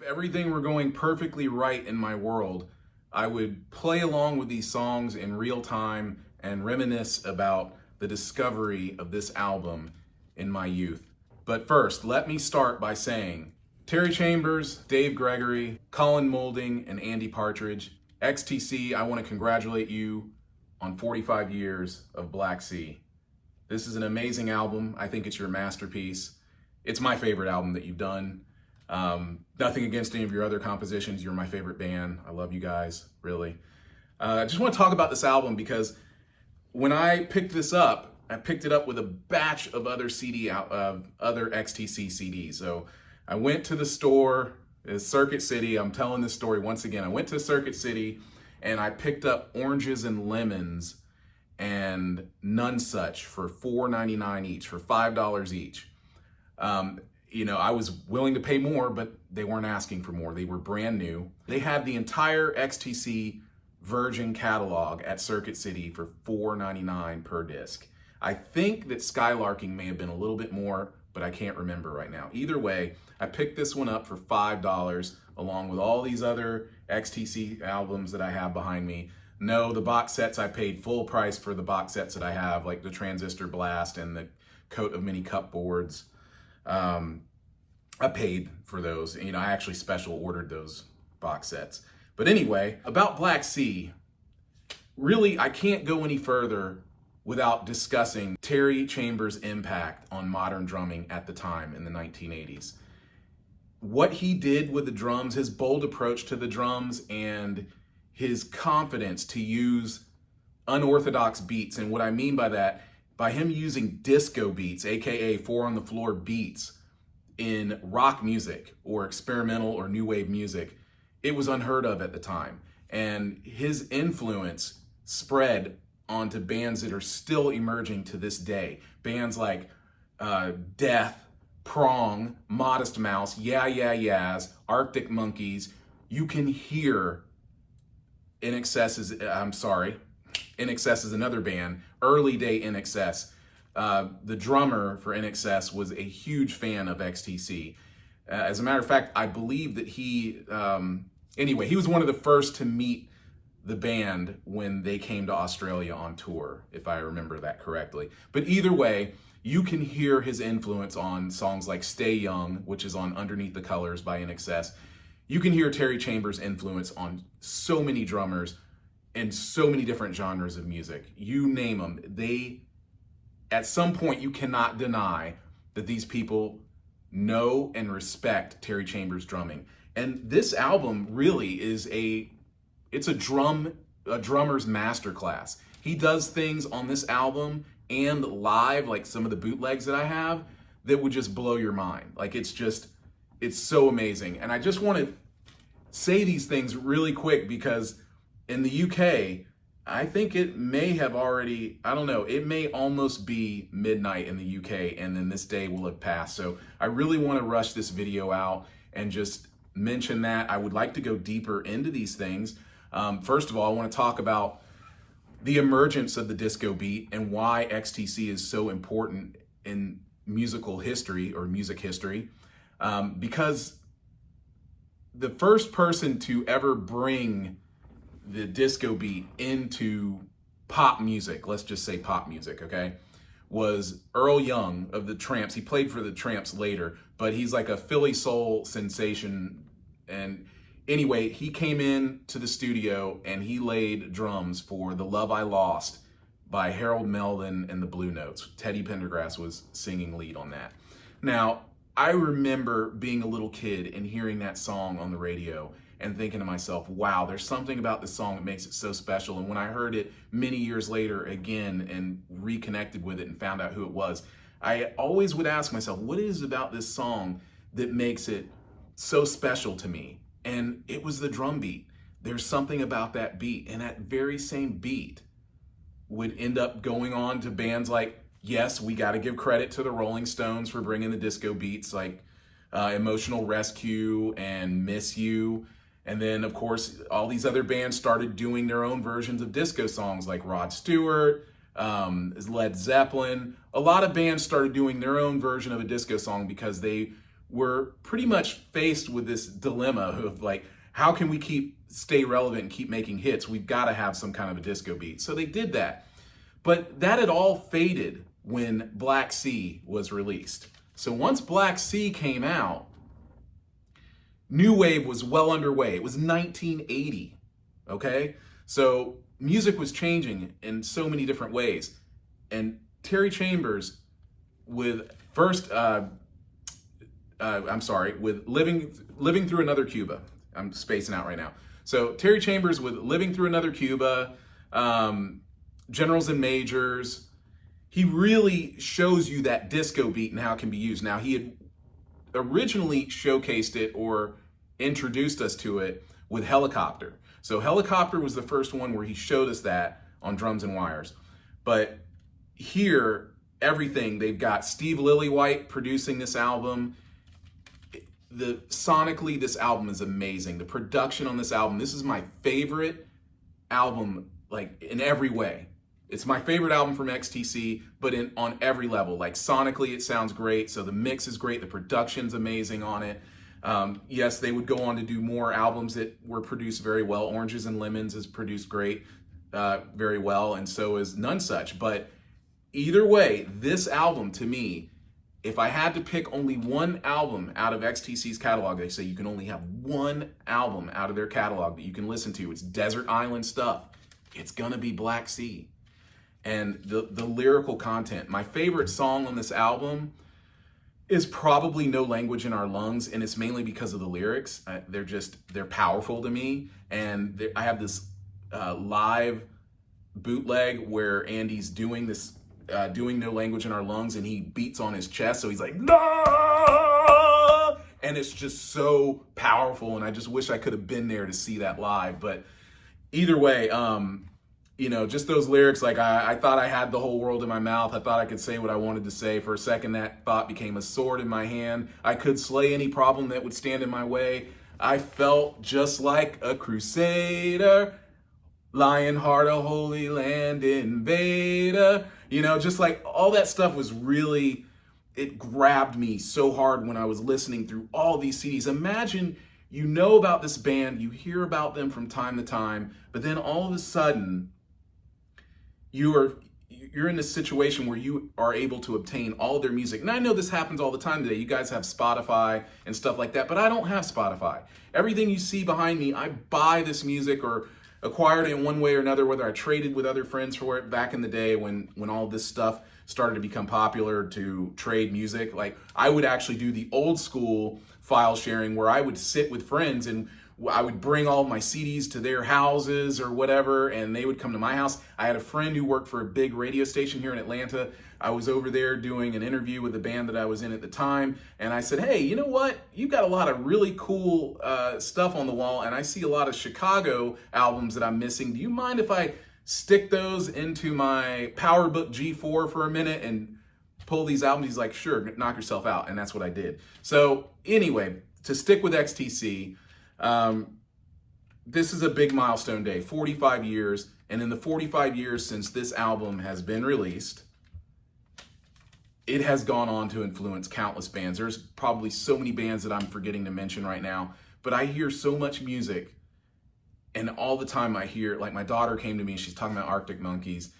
If everything were going perfectly right in my world, I would play along with these songs in real time and reminisce about the discovery of this album in my youth. But first, let me start by saying Terry Chambers, Dave Gregory, Colin Moulding, and Andy Partridge, XTC, I want to congratulate you on 45 years of Black Sea. This is an amazing album. I think it's your masterpiece. It's my favorite album that you've done. Nothing against any of your other compositions. You're my favorite band. I love you guys, really. I just want to talk about this album because when I picked this up, I picked it up with a batch of other other XTC CDs. So I went to the store, Circuit City. I'm telling this story once again. I went to Circuit City and I picked up Oranges and Lemons and None Such for $4.99 each, for $5 each. I was willing to pay more, but they weren't asking for more. They were brand new. They had the entire XTC Virgin catalog at Circuit City for $4.99 per disc. I think that Skylarking may have been a little bit more, but I can't remember right now. Either way, I picked this one up for $5 along with all these other XTC albums that I have behind me. No, the box sets, I paid full price for the box sets that I have, like the Transistor Blast and the Coat of Many Cupboards. I paid for those. I actually special ordered those box sets. But anyway, about Black Sea, really, I can't go any further without discussing Terry Chambers' impact on modern drumming at the time in the 1980s. What he did with the drums, his bold approach to the drums, and his confidence to use unorthodox beats. And what I mean by that, by him using disco beats, AKA four on the floor beats in rock music or experimental or new wave music, it was unheard of at the time. And his influence spread onto bands that are still emerging to this day. Bands like Death, Prong, Modest Mouse, Yeah Yeah Yeahs, Arctic Monkeys. You can hear INXS is another band, early day INXS. The drummer for INXS was a huge fan of XTC. As a matter of fact, I believe that he was one of the first to meet the band when they came to Australia on tour, if I remember that correctly. But either way, you can hear his influence on songs like Stay Young, which is on Underneath the Colors by INXS. You can hear Terry Chambers' influence on so many drummers and so many different genres of music. You name them. At some point, you cannot deny that these people know and respect Terry Chambers' drumming. And this album really is it's a drummer's masterclass. He does things on this album and live, like some of the bootlegs that I have, that would just blow your mind. Like it's so amazing. And I just want to say these things really quick because in the UK, I think it may have already, I don't know, it may almost be midnight in the UK and then this day will have passed. So I really want to rush this video out and just mention that. I would like to go deeper into these things. First of all, I want to talk about the emergence of the disco beat and why XTC is so important in musical history or music history. Because the first person to ever bring the disco beat into pop music, let's just say pop music, okay, was Earl Young of the Tramps. He played for the Tramps later, but he's like a Philly soul sensation. And anyway, he came in to the studio and he laid drums for The Love I Lost by Harold Melvin and the Blue Notes. Teddy Pendergrass was singing lead on that. Now, I remember being a little kid and hearing that song on the radio and thinking to myself, wow, there's something about this song that makes it so special. And when I heard it many years later again and reconnected with it and found out who it was, I always would ask myself, what is it about this song that makes it so special to me? And it was the drum beat. There's something about that beat, and that very same beat would end up going on to bands like, yes, we got to give credit to the Rolling Stones for bringing the disco beats like Emotional Rescue and Miss You. And then, of course, all these other bands started doing their own versions of disco songs like Rod Stewart, Led Zeppelin. A lot of bands started doing their own version of a disco song because they were pretty much faced with this dilemma of like, how can we stay relevant and keep making hits? We've got to have some kind of a disco beat. So they did that. But that had all faded when Black Sea was released. So once Black Sea came out, New Wave was well underway. It was 1980, okay? So music was changing in so many different ways. And Terry Chambers with with Living Through Another Cuba. I'm spacing out right now. So Terry Chambers with Living Through Another Cuba, Generals and Majors. He really shows you that disco beat and how it can be used. Now, he had originally showcased it or introduced us to it with Helicopter. So Helicopter was the first one where he showed us that on drums and wires. But here, everything, they've got Steve Lillywhite producing this album. Sonically, this album is amazing. The production on this album, this is my favorite album, like in every way. It's my favorite album from XTC, but on every level. Like sonically, it sounds great. So the mix is great. The production's amazing on it. Yes, they would go on to do more albums that were produced very well. Oranges and Lemons is produced great, very well, and so is None Such. But either way, this album to me, if I had to pick only one album out of XTC's catalog, they say you can only have one album out of their catalog that you can listen to. It's desert island stuff. It's gonna be Black Sea. And the lyrical content. My favorite song on this album is probably No Language in Our Lungs, and it's mainly because of the lyrics. They're powerful to me. And I have this live bootleg where Andy's doing No Language in Our Lungs, and he beats on his chest, so he's like, no! And it's just so powerful, and I just wish I could have been there to see that live. But either way, just those lyrics, like I thought I had the whole world in my mouth. I thought I could say what I wanted to say. For a second, that thought became a sword in my hand. I could slay any problem that would stand in my way. I felt just like a crusader, lion heart, a holy land invader. Just like all that stuff was really, it grabbed me so hard when I was listening through all these CDs. Imagine you know about this band, you hear about them from time to time, but then all of a sudden, you're in a situation where you are able to obtain all of their music. And I know this happens all the time today. You guys have Spotify and stuff like that, but I don't have Spotify. Everything you see behind me, I buy this music or acquired it in one way or another, whether I traded with other friends for it back in the day when all this stuff started to become popular to trade music. Like I would actually do the old school file sharing where I would sit with friends and I would bring all my CDs to their houses or whatever, and they would come to my house. I had a friend who worked for a big radio station here in Atlanta. I was over there doing an interview with the band that I was in at the time, and I said, hey, you know what? You've got a lot of really cool stuff on the wall, and I see a lot of Chicago albums that I'm missing. Do you mind if I stick those into my PowerBook G4 for a minute and pull these albums? He's like, sure, knock yourself out, and that's what I did. So anyway, to stick with XTC, this is a big milestone day, 45 years. And in the 45 years since this album has been released, it has gone on to influence countless bands. There's probably so many bands that I'm forgetting to mention right now, but I hear so much music, and all the time I hear, like my daughter came to me and she's talking about Arctic Monkeys,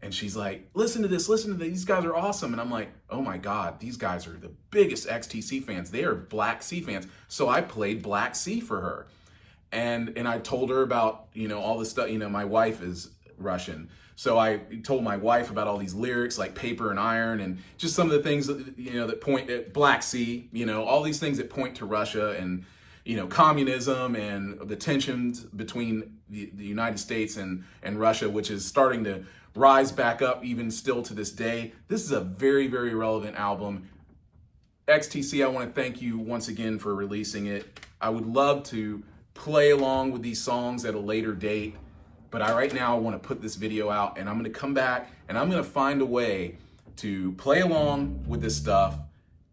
and she's like, listen to this, these guys are awesome. And I'm like, oh my God, these guys are the biggest XTC fans. They are Black Sea fans. So I played Black Sea for her. And I told her about, all this stuff. My wife is Russian. So I told my wife about all these lyrics like Paper and Iron and just some of the things that, that point at Black Sea, all these things that point to Russia and, communism and the tensions between the United States and Russia, which is starting to rise back up even still to this day. This is a very, very relevant album. XTC, I want to thank you once again for releasing it. I would love to play along with these songs at a later date, but right now I want to put this video out, and I'm going to come back and I'm going to find a way to play along with this stuff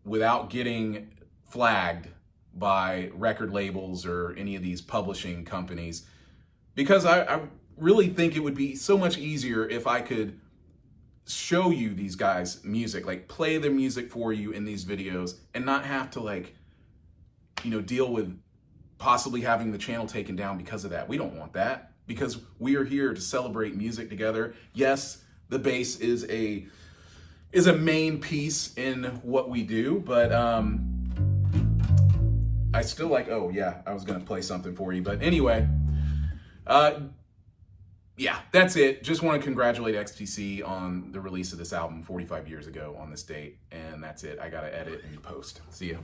without getting flagged by record labels or any of these publishing companies, because I really think it would be so much easier if I could show you these guys' music, like play their music for you in these videos and not have to like deal with possibly having the channel taken down because of that. We don't want that, because we are here to celebrate music together. Yes, the bass is a main piece in what we do, but I still like, oh yeah, I was gonna play something for you, but anyway, yeah, that's it. Just want to congratulate XTC on the release of this album 45 years ago on this date, and that's it. I gotta edit and post. See ya.